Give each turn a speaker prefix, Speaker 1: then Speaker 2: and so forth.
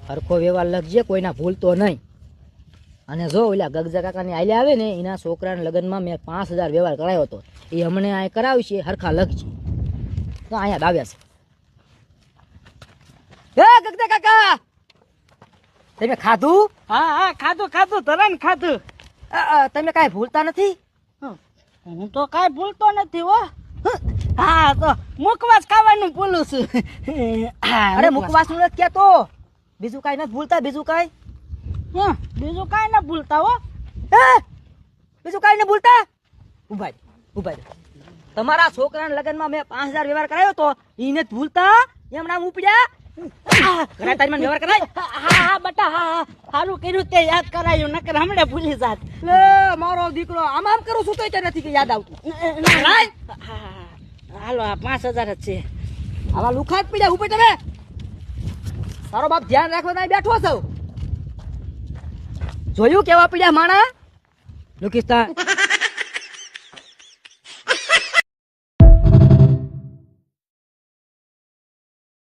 Speaker 1: હરખો વ્યવહાર લખજે, કોઈના ભૂલતો નહીં. અને જો ઓલા ગગજા કાકાની આલ્યા આવે ને એના છોકરાના લગ્નમાં મેં 5000 વ્યવહાર કરાયો હતો, એ અમને આ કરાવશે, હરખા લખજે. તો અહીંયા આવ્યા છે. એ ગગજા કાકા, તમે ખાધું?
Speaker 2: હા ખાધું તરન ખાધું.
Speaker 1: તમે કાંઈ ભૂલતા નથી?
Speaker 2: હું તો કાંઈ ભૂલતો નથી હો. હા તો મુખવાસ ખાવાનું ભૂલું છું.
Speaker 1: અરે મુખવાસ નું નથી કહેતો, બીજું કાંઈ નથી ભૂલતા? બીજું કાંઈ?
Speaker 2: બીજું કાંઈ ના ભૂલતા હો.
Speaker 1: બીજું કાંઈ નહીં ભૂલતા? ઉભા તમારા છોકરાના લગ્નમાં મેં 5000 વ્યવહાર કરાયો તો એ નથી ભૂલતા? એમ નામ ઉપડ્યા ઘણા ટાઈમ વ્યવહાર કરાય.
Speaker 2: હા બટા, હા સારું કર્યું તે યાદ કરાયું, નકર હમણાં ભૂલી જાત.
Speaker 1: લે મારો દીકરો આમ કરું છું તો નથી કે યાદ આવતું.
Speaker 2: હાલો આ 5000 જ છે.
Speaker 1: આવા લુખાત પડ્યા ઉપર તમે. તારો બાપ ધ્યાન રાખવા બેઠો છો. જોયું કેવા પડ્યા માણા લુકિસ્તાન.